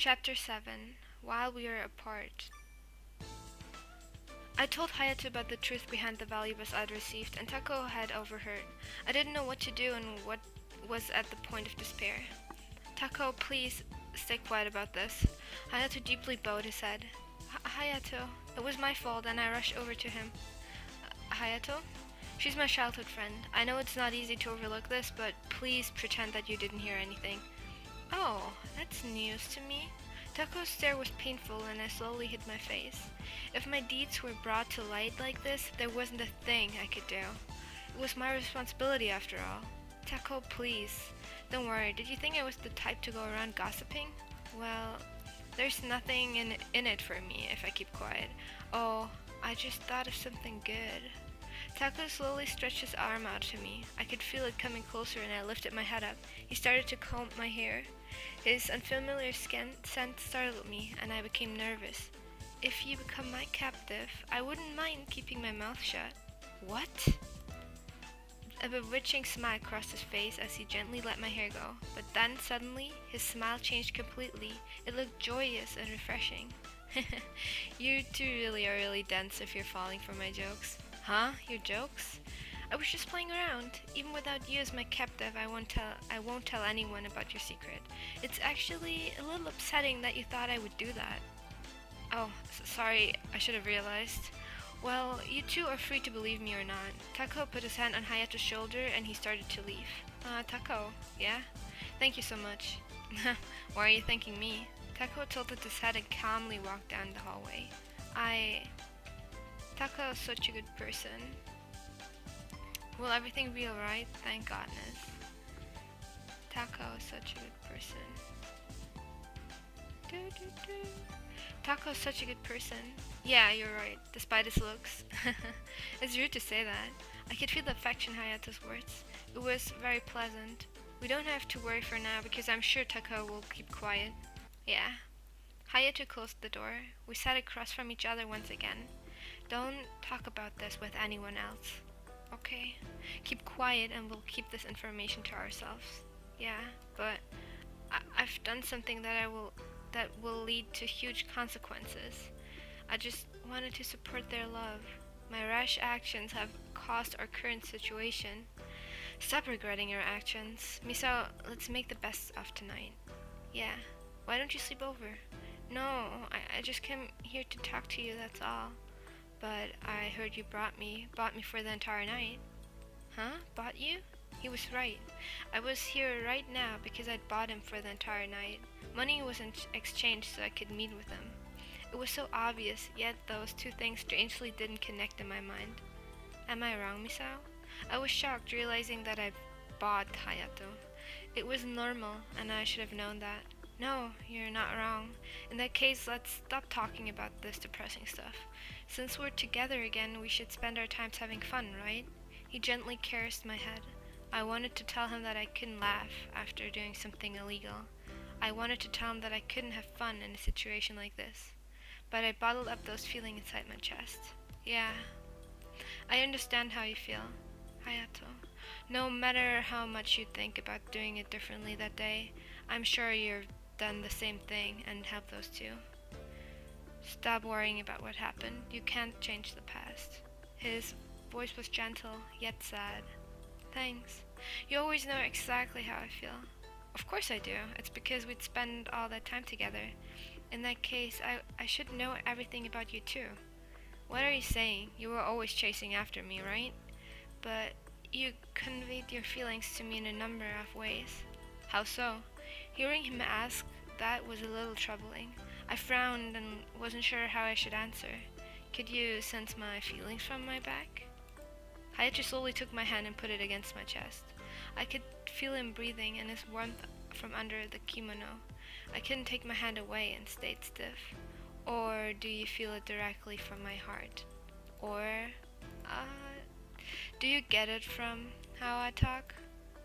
Chapter 7. While we were apart. I told Hayato about the truth behind the valuables I'd received, and Tako had overheard. I didn't know what to do and what was at the point of despair. Tako, please stay quiet about this. Hayato deeply bowed his head. Hayato, it was my fault, and I rushed over to him. Hayato? She's my childhood friend. I know it's not easy to overlook this, but please pretend that you didn't hear anything. Oh, that's news to me. Tako's stare was painful, and I slowly hid my face. If my deeds were brought to light like this, there wasn't a thing I could do. It was my responsibility after all. Tako, please. Don't worry, did you think I was the type to go around gossiping? Well, there's nothing in it for me if I keep quiet. Oh, I just thought of something good. Tako slowly stretched his arm out to me. I could feel it coming closer, and I lifted my head up. He started to comb my hair. His unfamiliar scent startled me, and I became nervous. If you become my captive, I wouldn't mind keeping my mouth shut. What? A bewitching smile crossed his face as he gently let my hair go, but then suddenly his smile changed completely. It looked joyous and refreshing. You two really are really dense if you're falling for my jokes. Huh? Your jokes? I was just playing around. Even without you as my captive, I won't tell anyone about your secret. It's actually a little upsetting that you thought I would do that. Oh, sorry, I should have realized. Well, you two are free to believe me or not. Tako put his hand on Hayato's shoulder and he started to leave. Tako, yeah? Thank you so much. Why are you thanking me? Tako tilted his head and calmly walked down the hallway. Tako is such a good person. Will everything be alright? Thank goodness. Tako is such a good person. Tako is such a good person. Yeah, you're right, despite his looks. It's rude to say that. I could feel the affection in Hayato's words. It was very pleasant. We don't have to worry for now because I'm sure Tako will keep quiet. Yeah. Hayato closed the door. We sat across from each other once again. Don't talk about this with anyone else. Okay. Keep quiet and we'll keep this information to ourselves. Yeah, but I've done something that will lead to huge consequences. I just wanted to support their love. My rash actions have caused our current situation. Stop regretting your actions. Misao, let's make the best of tonight. Yeah. Why don't you sleep over? No, I just came here to talk to you, that's all. But I heard you bought me for the entire night. Huh? Bought you? He was right. I was here right now because I'd bought him for the entire night. Money was exchanged so I could meet with him. It was so obvious, yet those two things strangely didn't connect in my mind. Am I wrong, Misao? I was shocked realizing that I bought Hayato. It was normal, and I should have known that. No, you're not wrong. In that case, let's stop talking about this depressing stuff. Since we're together again, we should spend our times having fun, right? He gently caressed my head. I wanted to tell him that I couldn't laugh after doing something illegal. I wanted to tell him that I couldn't have fun in a situation like this. But I bottled up those feelings inside my chest. Yeah, I understand how you feel, Hayato. No matter how much you think about doing it differently that day, I'm sure you've done the same thing and helped those two. Stop worrying about what happened. You can't change the past. His voice was gentle, yet sad. Thanks. You always know exactly how I feel. Of course I do. It's because we'd spend all that time together. In that case, I should know everything about you too. What are you saying? You were always chasing after me, right? But you conveyed your feelings to me in a number of ways. How so? Hearing him ask that was a little troubling. I frowned and wasn't sure how I should answer. Could you sense my feelings from my back? Hayato slowly took my hand and put it against my chest. I could feel him breathing and his warmth from under the kimono. I couldn't take my hand away and stayed stiff. Or do you feel it directly from my heart? Or, do you get it from how I talk?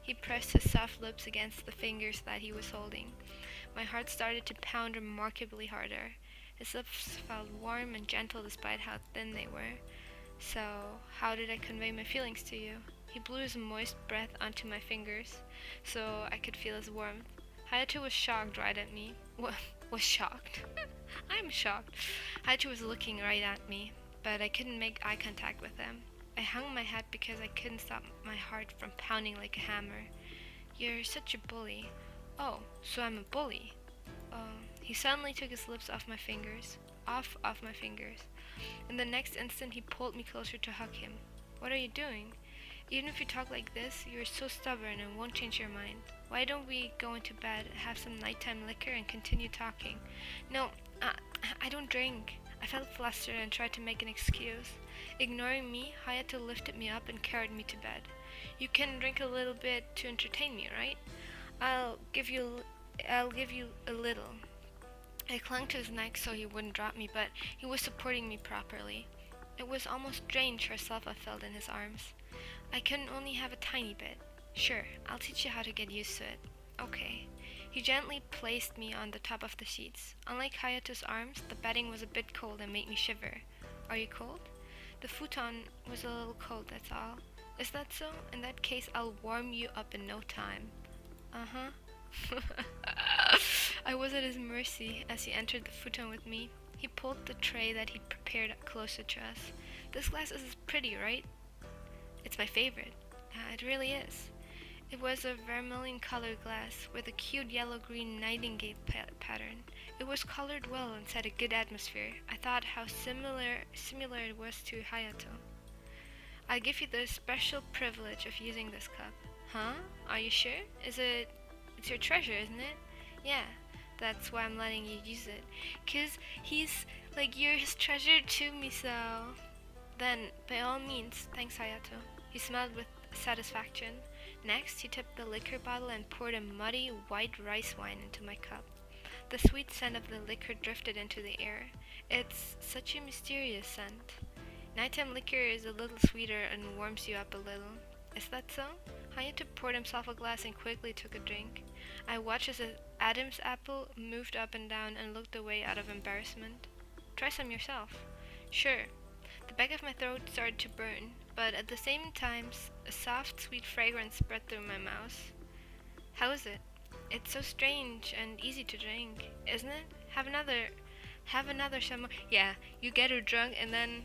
He pressed his soft lips against the fingers that he was holding. My heart started to pound remarkably harder. His lips felt warm and gentle despite how thin they were. So, how did I convey my feelings to you? He blew his moist breath onto my fingers, so I could feel his warmth. Hayato was shocked right at me. Was shocked. I'm shocked. Hayato was looking right at me, but I couldn't make eye contact with him. I hung my head because I couldn't stop my heart from pounding like a hammer. You're such a bully. Oh, so I'm a bully. He suddenly took his lips off my fingers. Off my fingers. In the next instant, he pulled me closer to hug him. What are you doing? Even if you talk like this, you're so stubborn and won't change your mind. Why don't we go into bed, have some nighttime liquor, and continue talking? No, I don't drink. I felt flustered and tried to make an excuse. Ignoring me, Hayato lifted me up and carried me to bed. You can drink a little bit to entertain me, right? I'll give you a little. I clung to his neck so he wouldn't drop me, but he was supporting me properly. It was almost strange herself I felt in his arms. I can only have a tiny bit. Sure, I'll teach you how to get used to it. Okay. He gently placed me on the top of the sheets. Unlike Hayato's arms, the bedding was a bit cold and made me shiver. Are you cold? The futon was a little cold, that's all. Is that so? In that case, I'll warm you up in no time. Uh-huh. I was at his mercy as he entered the futon with me. He pulled the tray that he'd prepared closer to us. This glass is pretty, right? It's my favorite. It really is. It was a vermilion colored glass with a cute yellow-green nightingale pattern. It was colored well and set a good atmosphere. I thought how similar it was to Hayato. I'll give you the special privilege of using this cup. Huh? Are you sure? It's your treasure, isn't it? Yeah, that's why I'm letting you use it. 'Cause you're his treasure too, Miso. Then, by all means, thanks, Hayato. He smiled with satisfaction. Next, he tipped the liquor bottle and poured a muddy, white rice wine into my cup. The sweet scent of the liquor drifted into the air. It's such a mysterious scent. Nighttime liquor is a little sweeter and warms you up a little. Is that so? Hayato poured himself a glass and quickly took a drink. I watched as Adam's apple moved up and down and looked away out of embarrassment. Try some yourself. Sure. The back of my throat started to burn, but at the same time, a soft, sweet fragrance spread through my mouth. How is it? It's so strange and easy to drink, isn't it? Have another some more. Yeah, you get her drunk and then,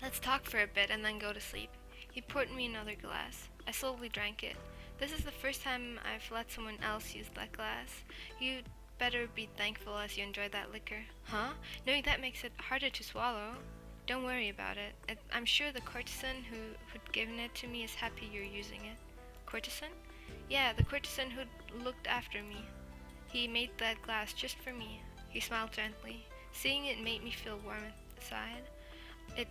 let's talk for a bit and then go to sleep. He poured me another glass. I slowly drank it. This is the first time I've let someone else use that glass. You'd better be thankful as you enjoy that liquor. Huh? Knowing that makes it harder to swallow. Don't worry about it. I'm sure the courtesan who'd given it to me is happy you're using it. Courtesan? Yeah, the courtesan who'd looked after me. He made that glass just for me. He smiled gently. Seeing it made me feel warm inside. It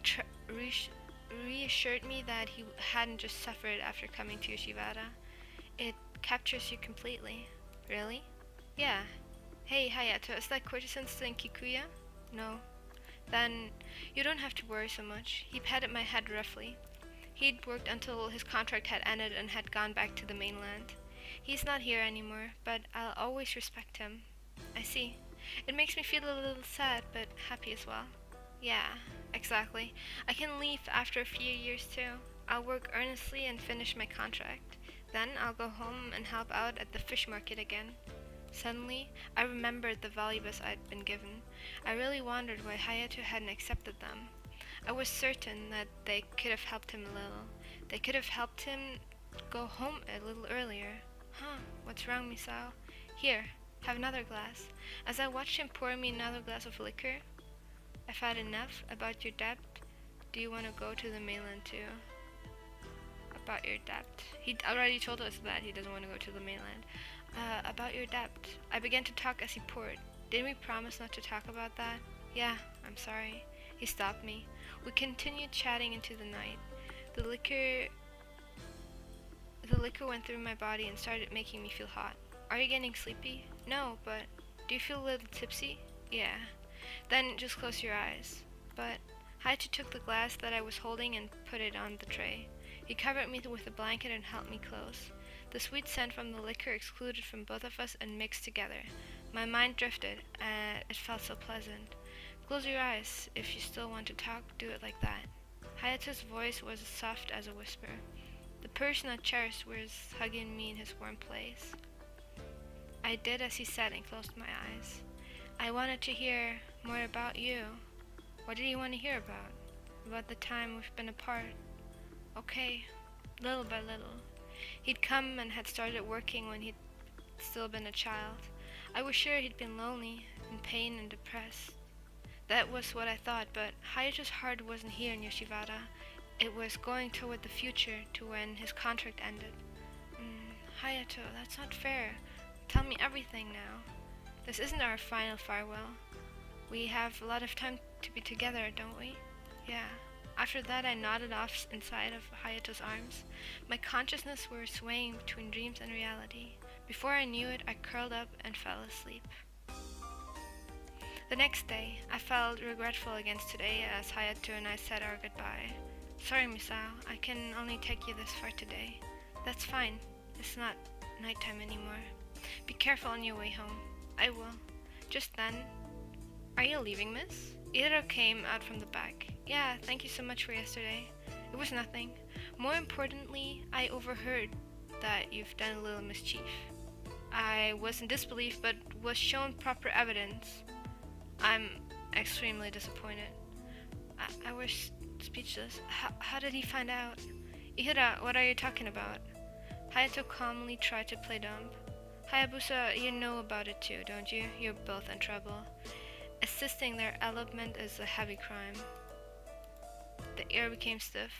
reassured me that he hadn't just suffered after coming to Yoshiwara. It captures you completely. Really? Yeah. Hey, Hayato, is that courtesan still in Kikuya? No. Then you don't have to worry so much. He patted my head roughly. He'd worked until his contract had ended and had gone back to the mainland. He's not here anymore, but I'll always respect him. I see. It makes me feel a little sad, but happy as well. Yeah, exactly. I can leave after a few years too. I'll work earnestly and finish my contract. Then I'll go home and help out at the fish market again. Suddenly, I remembered the valuables I'd been given. I really wondered why Hayato hadn't accepted them. I was certain that they could have helped him a little. They could have helped him go home a little earlier. Huh, what's wrong, Misao? Here, have another glass. As I watched him pour me another glass of liquor, I've had enough about your debt. Do you want to go to the mainland too? About your debt. He already told us that he doesn't want to go to the mainland. About your debt. I began to talk as he poured. Didn't we promise not to talk about that? Yeah, I'm sorry. He stopped me. We continued chatting into the night. The liquor went through my body and started making me feel hot. Are you getting sleepy? No, but do you feel a little tipsy? Yeah. Then just close your eyes. But Hayato took the glass that I was holding and put it on the tray. He covered me with a blanket and held me close. The sweet scent from the liquor excluded from both of us and mixed together. My mind drifted, and it felt so pleasant. Close your eyes. If you still want to talk, do it like that. Hayato's voice was as soft as a whisper. The person I cherished was hugging me in his warm place. I did as he said and closed my eyes. I wanted to hear more about you. What did you want to hear about? About the time we've been apart. Okay, little by little. He'd come and had started working when he'd still been a child. I was sure he'd been lonely, in pain and depressed. That was what I thought, but Hayato's heart wasn't here in Yoshiwara. It was going toward the future, to when his contract ended. Hayato, that's not fair. Tell me everything now. This isn't our final farewell. We have a lot of time to be together, don't we? Yeah. After that, I nodded off inside of Hayato's arms. My consciousness were swaying between dreams and reality. Before I knew it, I curled up and fell asleep. The next day, I felt regretful against today as Hayato and I said our goodbye. Sorry, Misao, I can only take you this far today. That's fine. It's not nighttime anymore. Be careful on your way home. I will. Just then, are you leaving, miss? Iro came out from the back. Yeah, thank you so much for yesterday. It was nothing. More importantly, I overheard that you've done a little mischief. I was in disbelief, but was shown proper evidence. I'm extremely disappointed. I was speechless. How did he find out? Ihira, what are you talking about? Hayato calmly tried to play dumb. Hayabusa, you know about it too, don't you? You're both in trouble. Assisting their elopement is a heavy crime. The air became stiff.